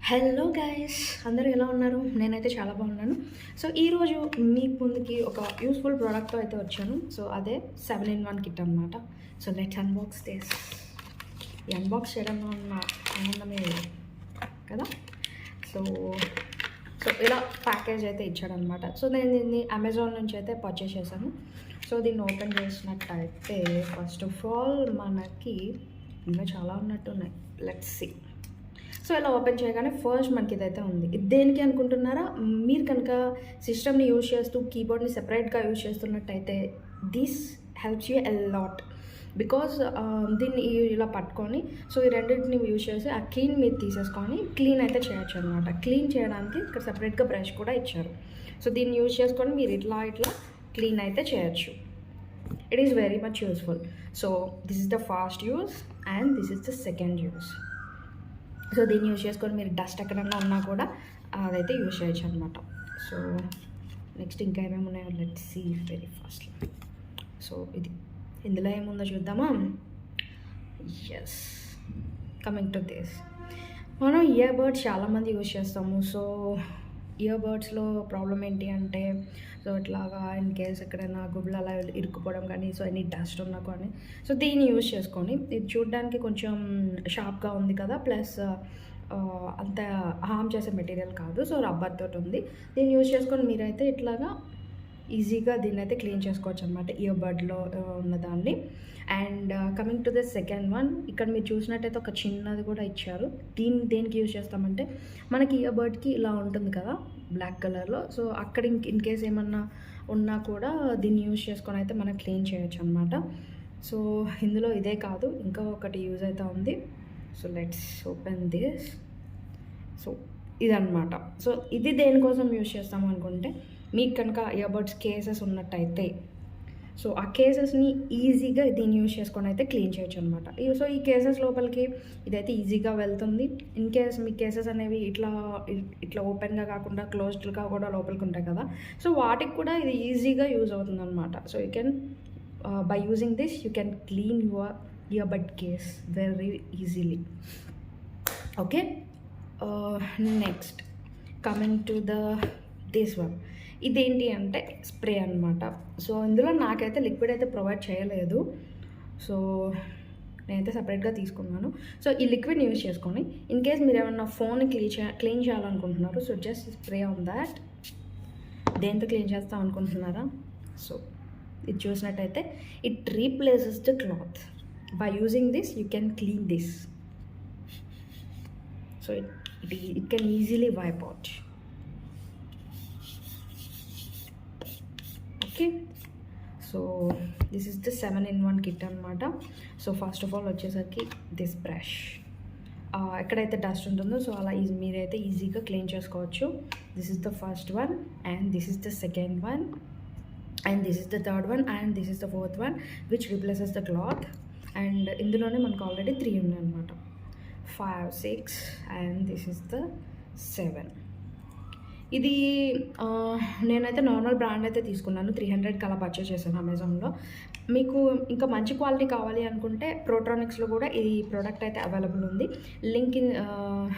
Hello guys, అందరూ ఎలా ఉన్నారు? నేనైతే చాలా బాగున్నాను. సో ఈరోజు మీ ముందుకి ఒక యూస్ఫుల్ ప్రోడక్ట్తో అయితే వచ్చాను. సో అదే 7-in-1 కిట్ అనమాట. So let's unbox this. ఈ అన్బాక్స్ చేయడంలో ఉన్న ఆనందమే వేరు కదా. సో సో ఇలా ప్యాకేజ్ అయితే ఇచ్చాడనమాట. సో నేను దీన్ని అమెజాన్ నుంచి అయితే పర్చేస్ చేశాను. సో దీన్ని ఓపెన్ చేసినట్టయితే ఫస్ట్ ఆఫ్ ఆల్ మనకి ఇంకా చాలా ఉన్నట్టున్నాయి. Let's see. సో ఇలా ఓపెన్ చేయగానే ఫస్ట్ మనకి ఇదైతే ఉంది. ఇది దేనికి అనుకుంటున్నారా? మీరు కనుక సిస్టమ్ని యూజ్ చేస్తూ కీబోర్డ్ని సెపరేట్గా యూజ్ చేస్తున్నట్టయితే this helps you a lot. Because దీన్ని ఇలా పట్టుకొని సో ఈ రెండింటిని యూజ్ చేసి ఆ క్లీన్ మీరు తీసేసుకొని క్లీన్ అయితే చేయొచ్చు అనమాట. క్లీన్ చేయడానికి ఇక్కడ సెపరేట్గా బ్రష్ కూడా ఇచ్చారు. సో దీన్ని యూజ్ చేసుకొని మీరు ఇట్లా క్లీన్ అయితే చేయొచ్చు. It is very much useful. So this is the first use and this is the second use. So దీన్ని యూజ్ చేసుకొని మీరు డస్ట్ ఎక్కడన్నా ఉన్నా కూడా అదైతే యూజ్ చేయొచ్చు అనమాట. సో నెక్స్ట్ ఇంకా ఏమేమి ఉన్నాయో let's see very fast. So ఇందులో ఏముందో చూద్దామా. Yes, coming to this. మనం ఇయర్ బడ్స్ చాలామంది యూజ్ చేస్తాము. సో ఇయర్ బడ్స్లో ప్రాబ్లం ఏంటి అంటే సో ఇట్లాగా ఇన్ కేస్ ఎక్కడైనా గుడ్లు అలా ఇరుక్కుపోవడం కానీ సో ఎనీ డస్ట్ ఉన్నా కానీ సో దీన్ని యూజ్ చేసుకొని ఇది చూడడానికి కొంచెం షార్ప్గా ఉంది కదా, ప్లస్ అంత హార్మ్ చేసే మెటీరియల్ కాదు. సో రబ్బర్ తోటి ఉంది. దీన్ని యూజ్ చేసుకొని మీరైతే ఇట్లాగా ఈజీగా దీన్ని అయితే క్లీన్ చేసుకోవచ్చు అనమాట, ఇయర్ బడ్లో ఉన్నదాన్ని. And coming to the second one, ఇక్కడ మీరు చూసినట్టయితే ఒక చిన్నది కూడా ఇచ్చారు. దేనికి యూజ్ చేస్తామంటే మనకి ఇయర్ బడ్కి ఇలా ఉంటుంది కదా బ్లాక్ కలర్లో. సో అక్కడ ఇన్ కేస్ ఏమన్నా ఉన్నా కూడా దీన్ని యూజ్ చేసుకొని అయితే మనం క్లీన్ చేయొచ్చు అనమాట. సో ఇందులో ఇదే కాదు ఇంకా ఒకటి యూజ్ అయితే ఉంది. So let's open this. So ఇదన్నమాట. సో ఇది దేనికోసం యూజ్ చేస్తాము అనుకుంటే మీకు కనుక ఇయర్బడ్స్ కేసెస్ ఉన్నట్టయితే సో ఆ కేసెస్ని ఈజీగా దీన్ని యూజ్ చేసుకొని అయితే క్లీన్ చేయొచ్చు అనమాట. సో ఈ కేసెస్ లోపలికి ఇదైతే ఈజీగా వెళ్తుంది. ఇన్ కేస్ మీ కేసెస్ అనేవి ఇట్లా ఓపెన్గా కాకుండా క్లోజ్డ్గా కూడా లోపలికి ఉంటాయి కదా, సో వాటికి కూడా ఇది ఈజీగా యూజ్ అవుతుంది అనమాట. So you can buy using this you can clean your earbud case very easily. Okay, next coming to this one. ఇదేంటి అంటే స్ప్రే అనమాట. సో ఇందులో నాకైతే లిక్విడ్ అయితే ప్రొవైడ్ చేయలేదు. సో నేనైతే సపరేట్గా తీసుకున్నాను. సో ఈ లిక్విడ్ని యూజ్ చేసుకొని ఇన్ కేస్ మీరు ఏమన్నా ఫోన్ క్లీన్ చేయాలనుకుంటున్నారు so just spray on that. దేంతో క్లీన్ చేస్తాం అనుకుంటున్నారా? సో ఇది చూసినట్టయితే it replaces the cloth. By using this you can clean this. So it can easily wipe out. Okay, so this is the 7-in-1 kit అనమాట. So first of all వచ్చేసరికి this brush ఎక్కడైతే dust ఉంటుందో so అలా మీరైతే ఈజీగా clean చేసుకోవచ్చు. This is the first one and this is the second one and this is the third one and this is the fourth one which replaces the cloth. And ఇందులోనే మనకు already 3 ఉన్నాయి అనమాట. 5, 6 and this is the 7. ఇది నేనైతే normal brand అయితే తీసుకున్నాను. 300కి అలా purchase చేశాను అమెజాన్లో. మీకు ఇంకా మంచి క్వాలిటీ కావాలి అనుకుంటే ప్రోట్రానిక్స్లో కూడా ఈ ప్రోడక్ట్ అయితే అవైలబుల్ ఉంది. లింక్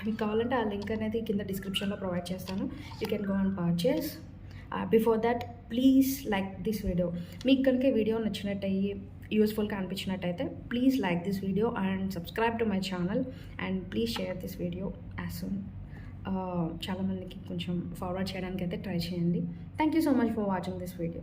మీకు కావాలంటే ఆ లింక్ అనేది కింద డిస్క్రిప్షన్లో ప్రొవైడ్ చేస్తాను. You can go and purchase. Before that please like this video. మీకు కనుక ఈ వీడియో నచ్చినట్టయి యూస్ఫుల్గా అనిపించినట్టయితే please like this video and subscribe to my channel and please share this video as soon. చాలామందికి కొంచెం ఫార్వర్డ్ చేయడానికి అయితే ట్రై చేయండి. Thank you so much for watching this video.